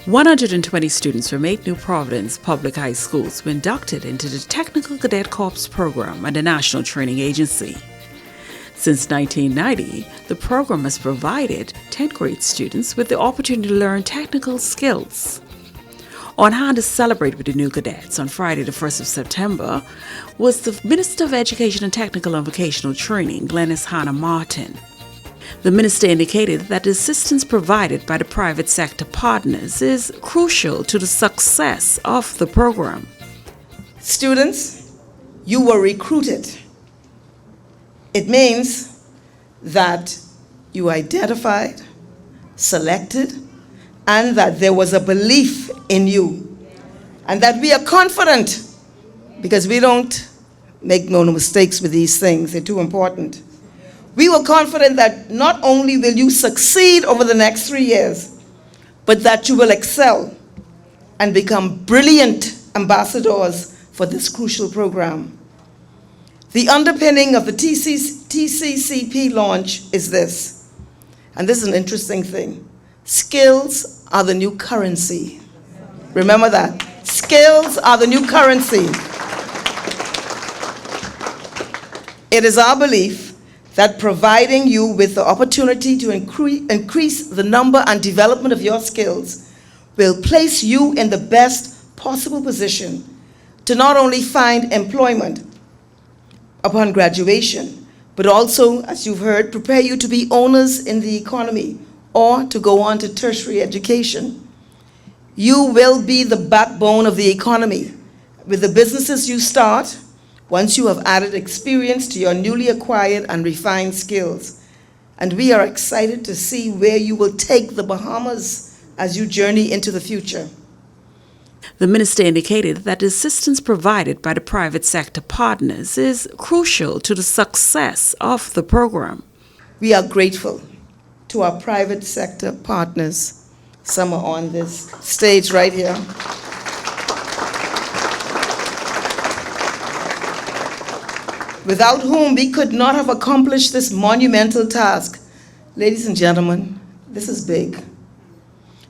120 students from 8 New Providence public high schools were inducted into the Technical Cadet Corps program at the National Training Agency. Since 1990, the program has provided 10th grade students with the opportunity to learn technical skills. On hand to celebrate with the new cadets on Friday, the 1st of September, was the Minister of Education and Technical and Vocational Training, Glenys Hannah Martin. The minister indicated that the assistance provided by the private sector partners is crucial to the success of the program. Students, you were recruited. It means that you identified, selected, and that there was a belief in you. And that we are confident, because we don't make no mistakes with these things, they're too important. We were confident that not only will you succeed over the next 3 years, but that you will excel and become brilliant ambassadors for this crucial program. The underpinning of the TCCP launch is this, and this is an interesting thing. Skills are the new currency. Remember that. Skills are the new currency. It is our belief that providing you with the opportunity to increase the number and development of your skills will place you in the best possible position to not only find employment upon graduation, but also, as you've heard, prepare you to be owners in the economy or to go on to tertiary education. You will be the backbone of the economy with the businesses you start once you have added experience to your newly acquired and refined skills. And we are excited to see where you will take the Bahamas as you journey into the future. The minister indicated that the assistance provided by the private sector partners is crucial to the success of the program. We are grateful to our private sector partners. Some are on this stage right here. Without whom we could not have accomplished this monumental task. Ladies and gentlemen, this is big.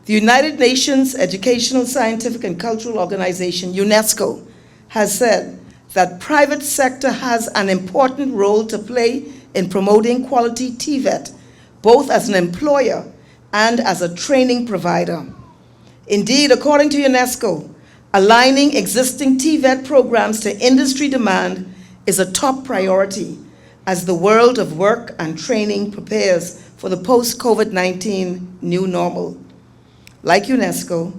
The United Nations Educational, Scientific and Cultural Organization, UNESCO, has said that private sector has an important role to play in promoting quality TVET, both as an employer and as a training provider. Indeed, according to UNESCO, aligning existing TVET programs to industry demand is a top priority as the world of work and training prepares for the post-COVID-19 new normal. Like UNESCO,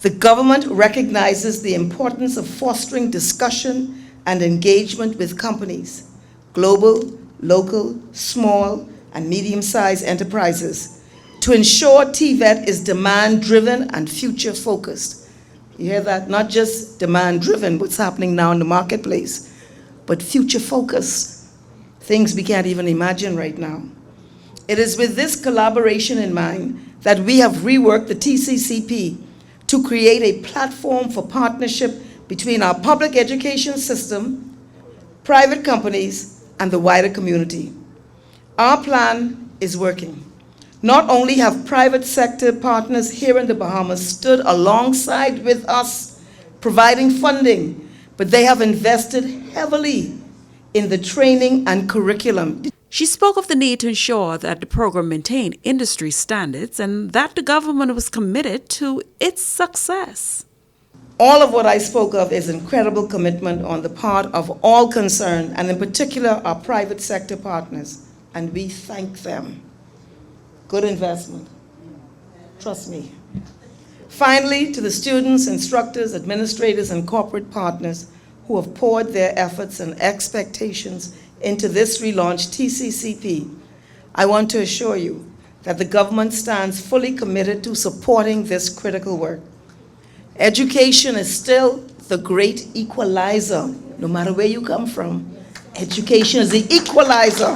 the government recognizes the importance of fostering discussion and engagement with companies, global, local, small, and medium-sized enterprises, to ensure TVET is demand-driven and future-focused. You hear that? Not just demand-driven, what's happening now in the marketplace, but future-focused, things we can't even imagine right now. It is with this collaboration in mind that we have reworked the TCCP to create a platform for partnership between our public education system, private companies, and the wider community. Our plan is working. Not only have private sector partners here in the Bahamas stood alongside with us, providing funding, but they have invested heavily in the training and curriculum. She spoke of the need to ensure that the program maintained industry standards and that the government was committed to its success. All of what I spoke of is incredible commitment on the part of all concerned, and in particular our private sector partners, and we thank them. Good investment. Trust me. Finally, to the students, instructors, administrators, and corporate partners who have poured their efforts and expectations into this relaunched TCCP, I want to assure you that the government stands fully committed to supporting this critical work. Education is still the great equalizer, no matter where you come from. Education is the equalizer.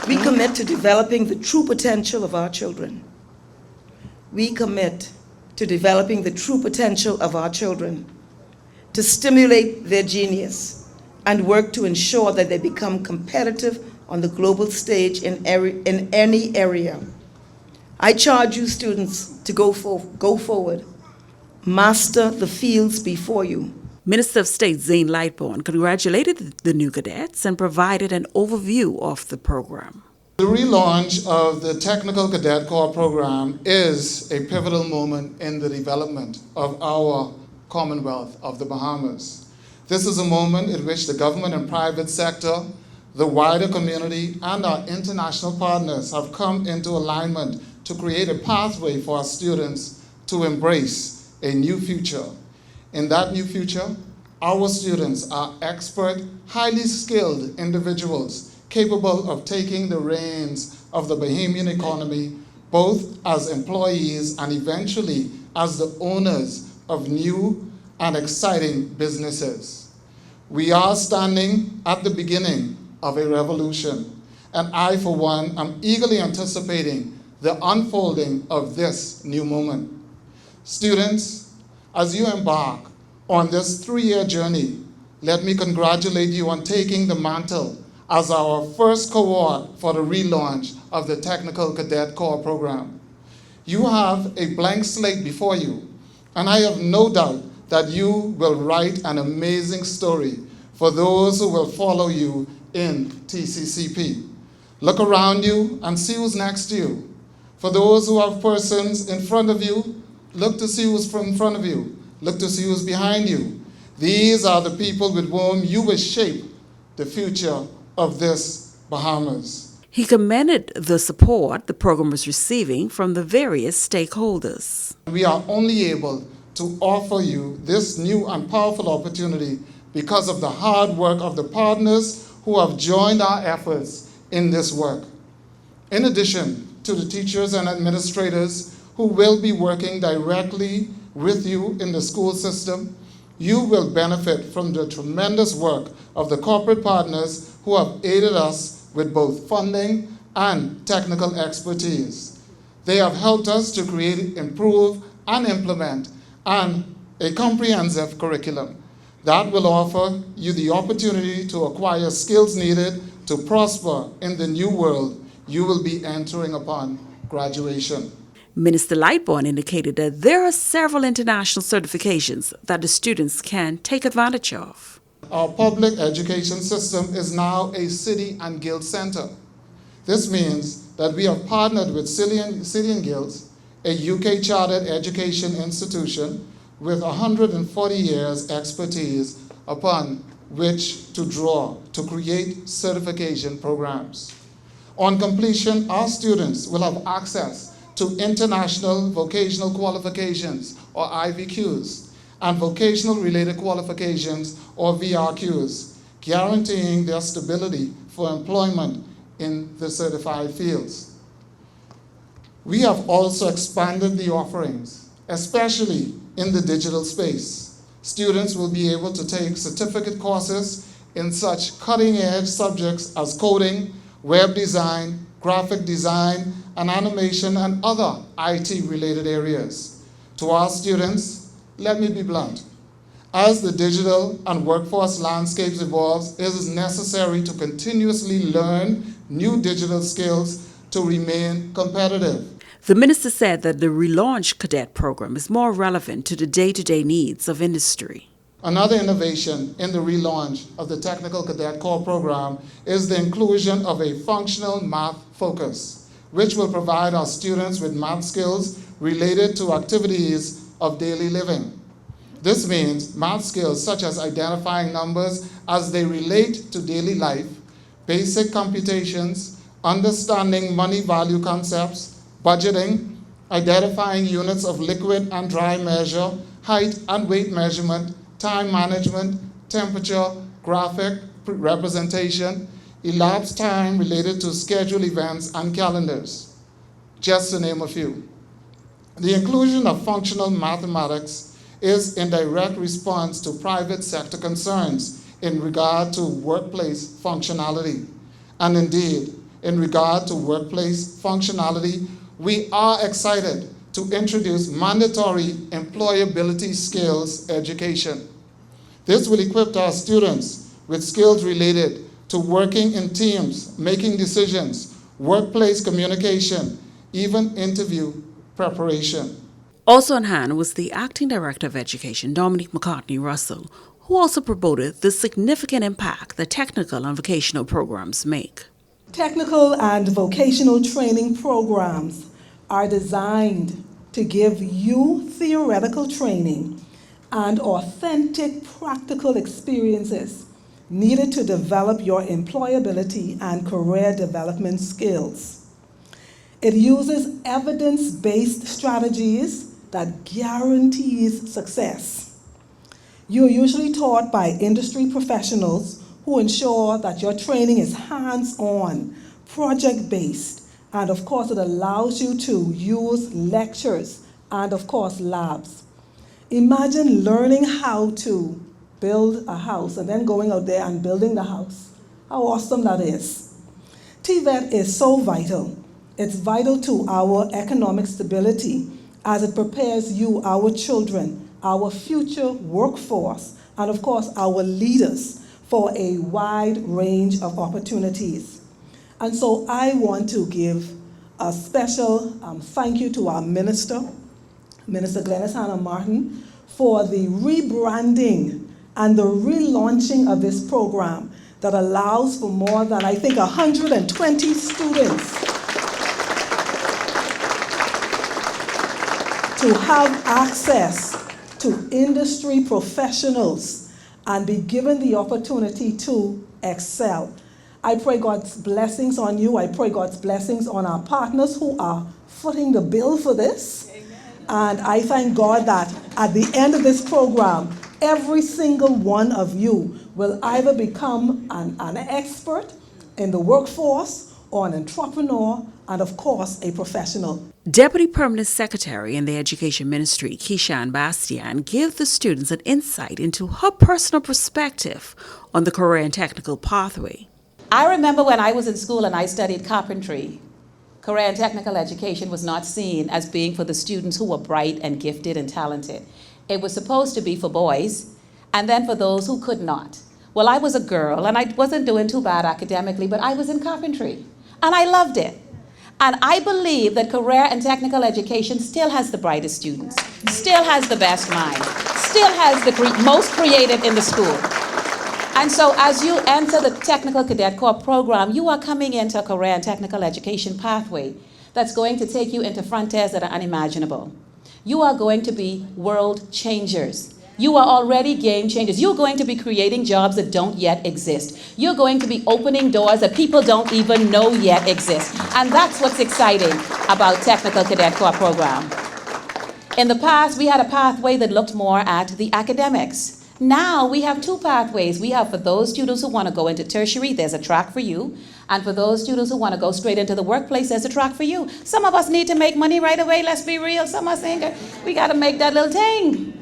We commit to developing the true potential of our children. We commit to developing the true potential of our children, to stimulate their genius, and work to ensure that they become competitive on the global stage in any area. I charge you students to go forward. Master the fields before you. Minister of State Zane Lightbourne congratulated the new cadets and provided an overview of the program. The relaunch of the Technical Cadet Corps program is a pivotal moment in the development of our Commonwealth of the Bahamas. This is a moment in which the government and private sector, the wider community, and our international partners have come into alignment to create a pathway for our students to embrace a new future. In that new future, our students are expert, highly skilled individuals capable of taking the reins of the Bahamian economy, both as employees and eventually as the owners of new and exciting businesses. We are standing at the beginning of a revolution, and I, for one, am eagerly anticipating the unfolding of this new moment. Students, as you embark on this 3-year journey, let me congratulate you on taking the mantle as our first cohort for the relaunch of the Technical Cadet Corps program. You have a blank slate before you, and I have no doubt that you will write an amazing story for those who will follow you in TCCP. Look around you and see who's next to you. For those who have persons in front of you, look to see who's in front of you. Look to see who's behind you. These are the people with whom you will shape the future of this Bahamas. He commended the support the program was receiving from the various stakeholders. We are only able to offer you this new and powerful opportunity because of the hard work of the partners who have joined our efforts in this work. In addition to the teachers and administrators who will be working directly with you in the school system, you will benefit from the tremendous work of the corporate partners who have aided us with both funding and technical expertise. They have helped us to create, improve, and implement a comprehensive curriculum that will offer you the opportunity to acquire skills needed to prosper in the new world you will be entering upon graduation. Minister Lightbourne indicated that there are several international certifications that the students can take advantage of. Our public education system is now a city and guild center. This means that we have partnered with City and Guilds, a UK chartered education institution with 140 years expertise upon which to draw to create certification programs. On completion, our students will have access to international vocational qualifications, or IVQs, and vocational related qualifications, or VRQs, guaranteeing their stability for employment in the certified fields. We have also expanded the offerings, especially in the digital space. Students will be able to take certificate courses in such cutting-edge subjects as coding, web design, graphic design, and animation, and other IT-related areas. To our students, let me be blunt. As the digital and workforce landscapes evolve, it is necessary to continuously learn new digital skills to remain competitive. The minister said that the Relaunch Cadet program is more relevant to the day-to-day needs of industry. Another innovation in the relaunch of the Technical Cadet Corps program is the inclusion of a functional math focus, which will provide our students with math skills related to activities of daily living. This means math skills such as identifying numbers as they relate to daily life, basic computations, understanding money value concepts, budgeting, identifying units of liquid and dry measure, height and weight measurement, time management, temperature, graphic representation, elapsed time related to scheduled events and calendars, just to name a few. The inclusion of functional mathematics is in direct response to private sector concerns in regard to workplace functionality. And indeed, in regard to workplace functionality, we are excited to introduce mandatory employability skills education. This will equip our students with skills related to working in teams, making decisions, workplace communication, even interview preparation. Also on hand was the Acting Director of Education, Dominique McCartney Russell, who also promoted the significant impact that technical and vocational programs make. Technical and vocational training programs are designed to give you theoretical training and authentic practical experiences needed to develop your employability and career development skills. It uses evidence-based strategies that guarantees success. You're usually taught by industry professionals who ensure that your training is hands-on, project-based, and of course it allows you to use lectures and of course labs. Imagine learning how to build a house and then going out there and building the house. How awesome that is. TVET is so vital. It's vital to our economic stability as it prepares you, our children, our future workforce, and of course our leaders for a wide range of opportunities. And so I want to give a special thank you to our Minister Glenys Hannah Martin, for the rebranding and the relaunching of this program that allows for more than, I think, 120 students to have access to industry professionals and be given the opportunity to excel. I pray God's blessings on you. I pray God's blessings on our partners who are footing the bill for this. Amen. And I thank God that at the end of this program, every single one of you will either become an expert in the workforce or an entrepreneur and, of course, a professional. Deputy Permanent Secretary in the Education Ministry, Keishan Bastian, gave the students an insight into her personal perspective on the career and technical pathway. I remember when I was in school and I studied carpentry, career and technical education was not seen as being for the students who were bright and gifted and talented. It was supposed to be for boys and then for those who could not. Well, I was a girl and I wasn't doing too bad academically, but I was in carpentry and I loved it. And I believe that career and technical education still has the brightest students, still has the best mind, still has the most creative in the school. And so as you enter the Technical Cadet Corps program, you are coming into a career and technical education pathway that's going to take you into frontiers that are unimaginable. You are going to be world changers. You are already game changers. You're going to be creating jobs that don't yet exist. You're going to be opening doors that people don't even know yet exist. And that's what's exciting about Technical Cadet Corps program. In the past, we had a pathway that looked more at the academics. Now we have two pathways. We have for those students who want to go into tertiary, there's a track for you. And for those students who want to go straight into the workplace, there's a track for you. Some of us need to make money right away, let's be real. Some of us think we got to make that little thing.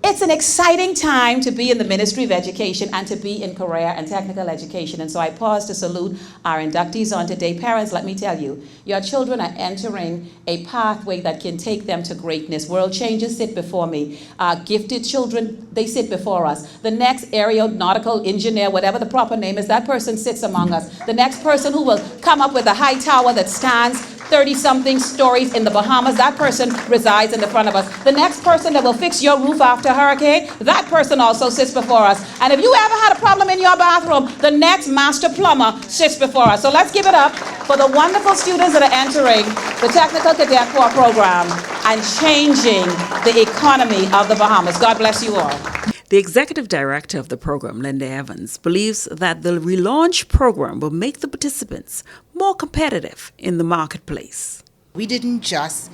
It's an exciting time to be in the Ministry of Education and to be in career and technical education. And so I pause to salute our inductees on today. Parents, let me tell you, your children are entering a pathway that can take them to greatness. World changers sit before me. Gifted children, they sit before us. The next aeronautical engineer, whatever the proper name is, that person sits among us. The next person who will come up with a high tower that stands 30-something stories in the Bahamas, that person resides in the front of us. The next person that will fix your roof after a hurricane, that person also sits before us. And if you ever had a problem in your bathroom, the next master plumber sits before us. So let's give it up for the wonderful students that are entering the Technical Cadet Corps program and changing the economy of the Bahamas. God bless you all. The executive director of the program, Linda Evans, believes that the Relaunch program will make the participants more competitive in the marketplace. We didn't just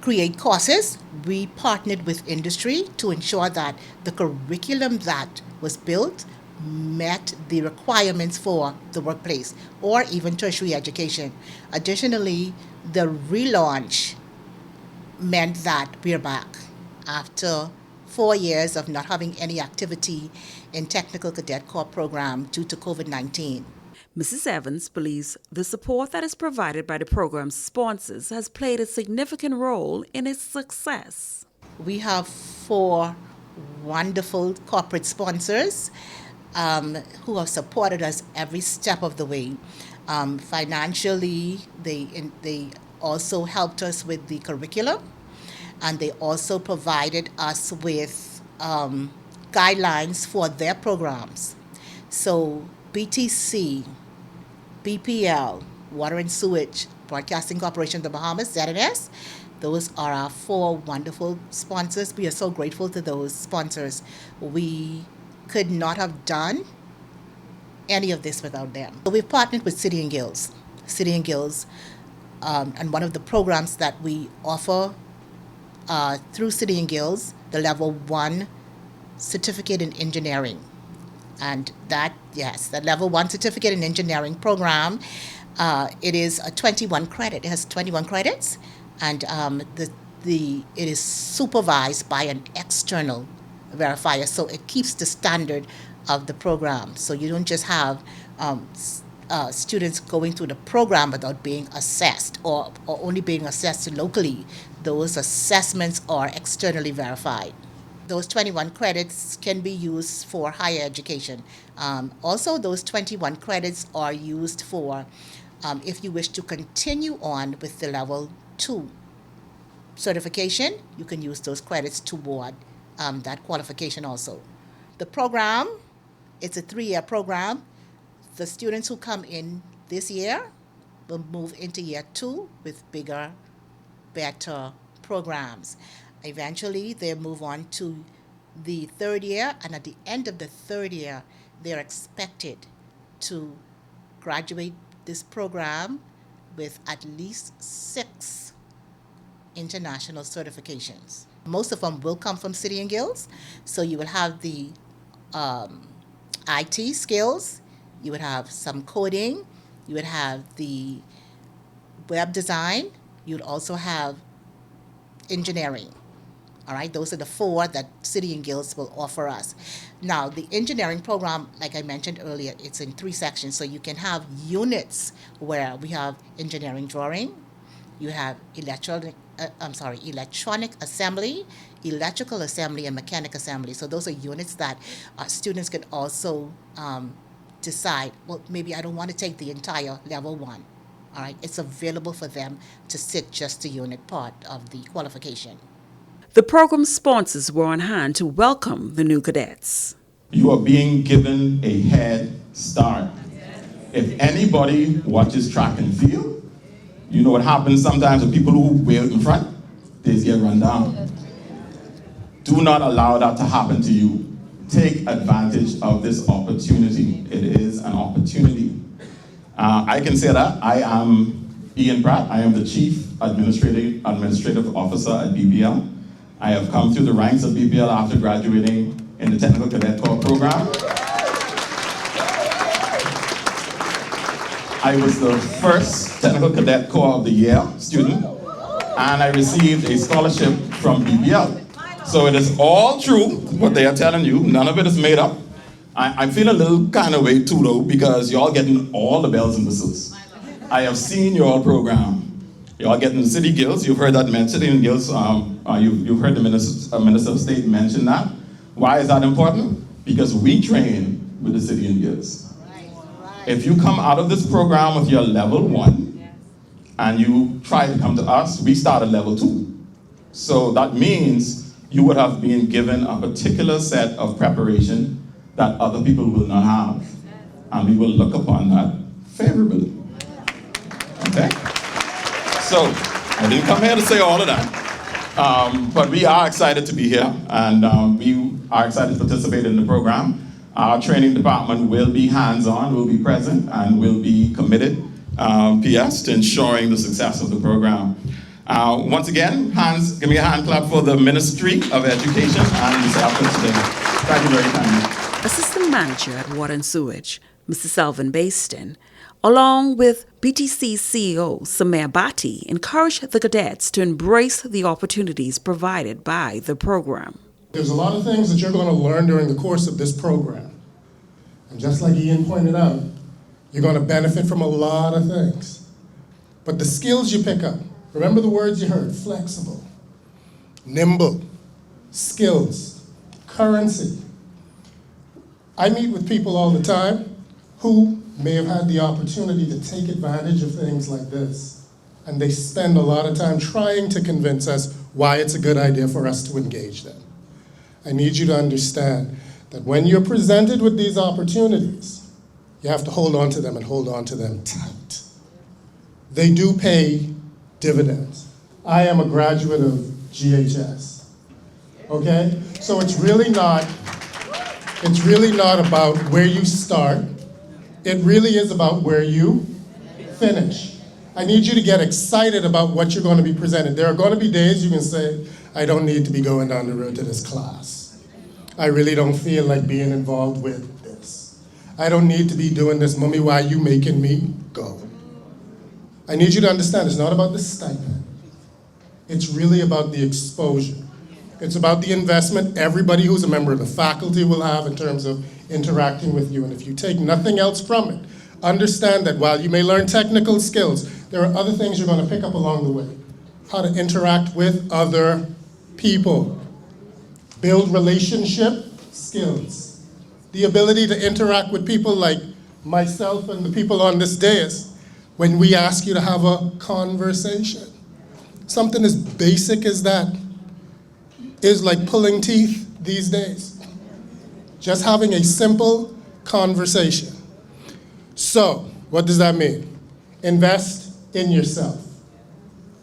create courses, we partnered with industry to ensure that the curriculum that was built met the requirements for the workplace or even tertiary education. Additionally, the relaunch meant that we're back. After 4 years of not having any activity in Technical Cadet Corps program due to COVID-19. Mrs. Evans believes the support that is provided by the program's sponsors has played a significant role in its success. We have 4 wonderful corporate sponsors who have supported us every step of the way. Financially, they also helped us with the curriculum, and they also provided us with guidelines for their programs. So BTC, BPL, Water and Sewage, Broadcasting Corporation of the Bahamas, ZNS, those are our 4 wonderful sponsors. We are so grateful to those sponsors. We could not have done any of this without them. So we've partnered with City and Guilds. City and Guilds, and one of the programs that we offer through City and Guilds, the Level 1 Certificate in Engineering. And that, yes, the Level 1 Certificate in Engineering program, it is a 21 credit. It has 21 credits, and it is supervised by an external verifier, so it keeps the standard of the program. So you don't just have students going through the program without being assessed or only being assessed locally. Those assessments are externally verified. Those 21 credits can be used for higher education. Also, those 21 credits are used for if you wish to continue on with the Level 2 certification, you can use those credits toward that qualification also. The program, it's a 3-year program. The students who come in this year will move into year 2 with bigger, better programs. Eventually, they move on to the 3rd year, and at the end of the 3rd year, they're expected to graduate this program with at least 6 international certifications. Most of them will come from City and Guilds, so you will have the IT skills, you would have some coding, you would have the web design, you'd also have engineering. All right, those are the 4 that City and Guilds will offer us. Now, the engineering program, like I mentioned earlier, it's in 3 sections. So you can have units where we have engineering drawing, you have electronic assembly, electrical assembly, and mechanic assembly. So those are units that students can also decide, well, maybe I don't want to take the entire Level 1. All right, it's available for them to sit just the unit part of the qualification. The program sponsors were on hand to welcome the new cadets. You are being given a head start. If anybody watches track and field, you know what happens sometimes with people who wait in front, they get run down. Do not allow that to happen to you. Take advantage of this opportunity. It is an opportunity. I can say that I am Ian Pratt. I am the Chief Administrative Officer at BPL. I have come through the ranks of BPL after graduating in the Technical Cadet Corps program. I was the first Technical Cadet Corps of the Year student, and I received a scholarship from BPL. So it is all true, what they are telling you. None of it is made up. I feel a little kind of way too, though, because you're all getting all the bells and whistles. I have seen your program. You're getting the City Guilds. You've heard that mentioned in Guilds. You've heard the Minister of State mention that. Why is that important? Because we train with the City and Guilds. If you come out of this program with your Level 1 and you try to come to us, we start at Level 2. So that means you would have been given a particular set of preparation that other people will not have. And we will look upon that favorably. Okay? So, I didn't come here to say all of that. But we are excited to be here, and we are excited to participate in the program. Our training department will be hands-on, will be present, and will be committed, PS, to ensuring the success of the program. Once again, give me a hand clap for the Ministry of Education and the staff today. Thank you very kindly. Assistant Manager at Water and Sewage, Mr. Selvin Baston, along with BTC CEO Samir Bhatti, encouraged the cadets to embrace the opportunities provided by the program. There's a lot of things that you're going to learn during the course of this program. And just like Ian pointed out, you're going to benefit from a lot of things. But the skills you pick up, remember the words you heard: flexible, nimble, skills, currency. I meet with people all the time who may have had the opportunity to take advantage of things like this. And they spend a lot of time trying to convince us why it's a good idea for us to engage them. I need you to understand that when you're presented with these opportunities, you have to hold on to them and hold on to them tight. They do pay dividends. I am a graduate of GHS, okay? So it's really not about where you start. It really is about where you finish. I need you to get excited about what you're going to be presented. There are going to be days you can say, I don't need to be going down the road to this class. I really don't feel like being involved with this. I don't need to be doing this. Mommy, why are you making me go? I need you to understand it's not about the stipend. It's really about the exposure. It's about the investment everybody who's a member of the faculty will have in terms of interacting with you. And if you take nothing else from it, understand that while you may learn technical skills, there are other things you're going to pick up along the way. How to interact with other people. Build relationship skills. The ability to interact with people like myself and the people on this dais when we ask you to have a conversation. Something as basic as that is like pulling teeth these days. Just having a simple conversation. So, what does that mean? Invest in yourself.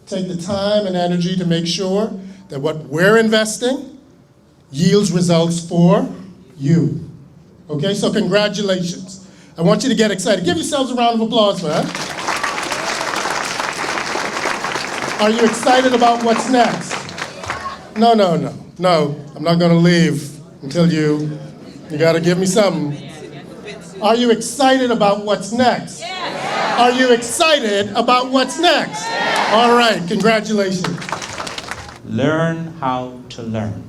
Take the time and energy to make sure that what we're investing yields results for you. Okay, so congratulations. I want you to get excited. Give yourselves a round of applause, man. Are you excited about what's next? No, I'm not gonna leave until you gotta give me something. Are you excited about what's next? Yes. Are you excited about what's next? Yes. All right, congratulations. Learn how to learn.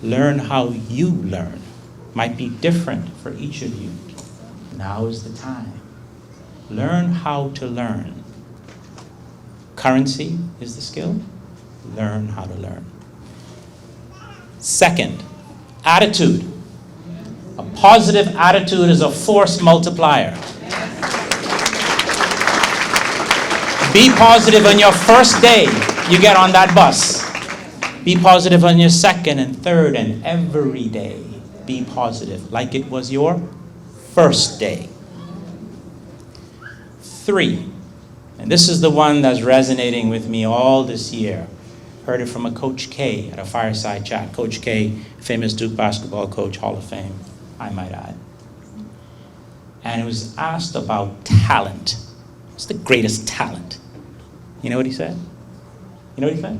Learn how you learn. Might be different for each of you. Now is the time. Learn how to learn. Currency is the skill. Learn how to learn. Second, attitude. A positive attitude is a force multiplier. Be positive on your first day you get on that bus. Be positive on your second and third and every day. Be positive like it was your first day. 3, and this is the one that's resonating with me all this year. Heard it from a Coach K at a fireside chat. Coach K, famous Duke basketball coach, Hall of Fame, I might add. And it was asked about talent. What's the greatest talent? You know what he said? You know what he said?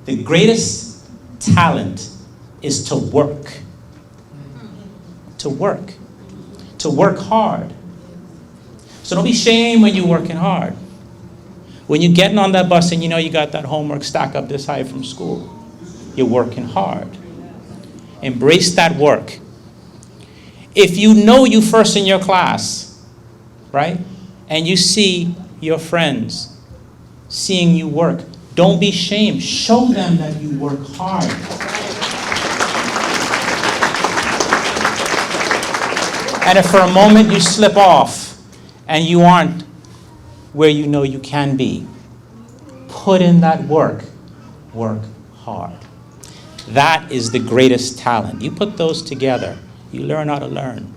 The greatest talent is to work. To work. To work hard. So don't be ashamed when you're working hard. When you're getting on that bus and you know you got that homework stack up this high from school, you're working hard. Embrace that work. If you know you first in your class, right, and you see your friends seeing you work, don't be ashamed. Show them that you work hard. And if for a moment you slip off and you aren't where you know you can be, put in that work. Work hard. That is the greatest talent. You put those together, you learn how to learn.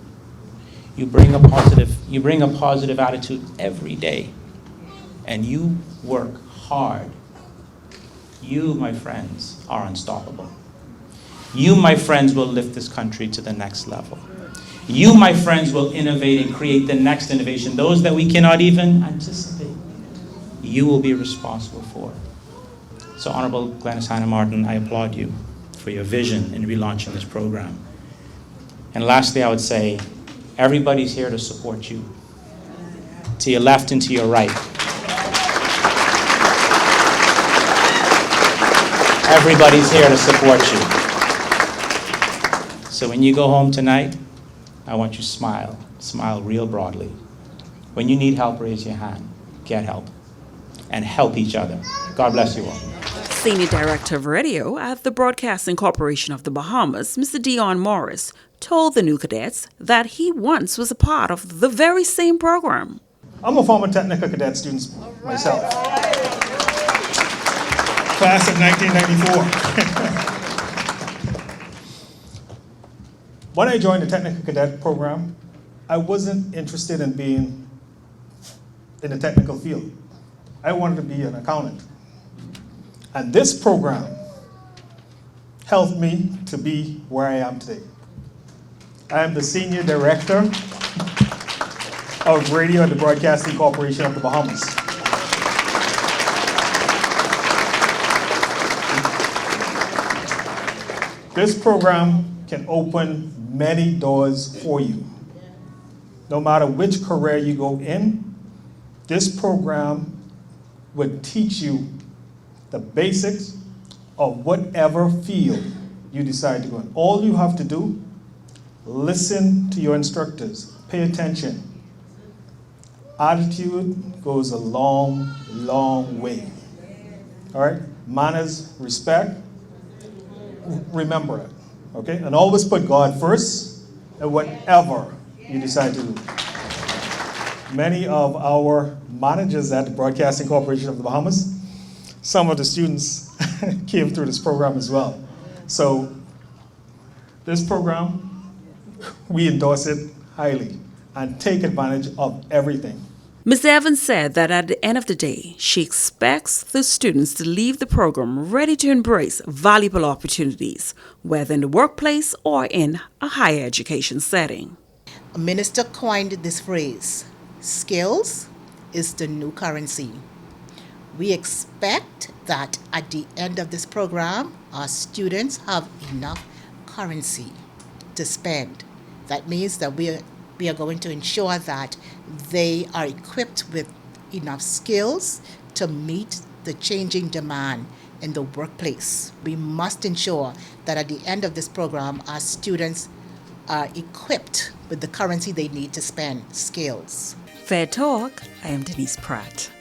You bring a positive attitude every day, and you work hard. You, my friends, are unstoppable. You, my friends, will lift this country to the next level. You, my friends, will innovate and create the next innovation, those that we cannot even anticipate. You will be responsible for. So, Honorable Glenys Hanna Martin, I applaud you for your vision in relaunching this program. And lastly, I would say, everybody's here to support you. To your left and to your right. Everybody's here to support you. So when you go home tonight, I want you to smile. Smile real broadly. When you need help, raise your hand. Get help. And help each other. God bless you all. Senior Director of Radio at the Broadcasting Corporation of the Bahamas, Mr. Dion Morris, told the new cadets that he once was a part of the very same program. I'm a former technical cadet student myself. Class of 1994. When I joined the technical cadet program, I wasn't interested in being in the technical field. I wanted to be an accountant. And this program helped me to be where I am today. I am the Senior Director of Radio at the Broadcasting Corporation of the Bahamas. This program can open many doors for you. No matter which career you go in, this program would teach you the basics of whatever field you decide to go in. All you have to do, listen to your instructors, pay attention. Attitude goes a long, long way. All right? Manners, respect, remember it, okay? And always put God first in whatever you decide to do. Many of our managers at the Broadcasting Corporation of the Bahamas, some of the students came through this program as well. So this program, we endorse it highly and take advantage of everything. Ms. Evans said that at the end of the day, she expects the students to leave the program ready to embrace valuable opportunities, whether in the workplace or in a higher education setting. A minister coined this phrase, skills is the new currency. We expect that at the end of this program, our students have enough currency to spend. That means that we are going to ensure that they are equipped with enough skills to meet the changing demand in the workplace. We must ensure that at the end of this program, our students are equipped with the currency they need to spend, skills. Fair Talk, I am Denise Pratt.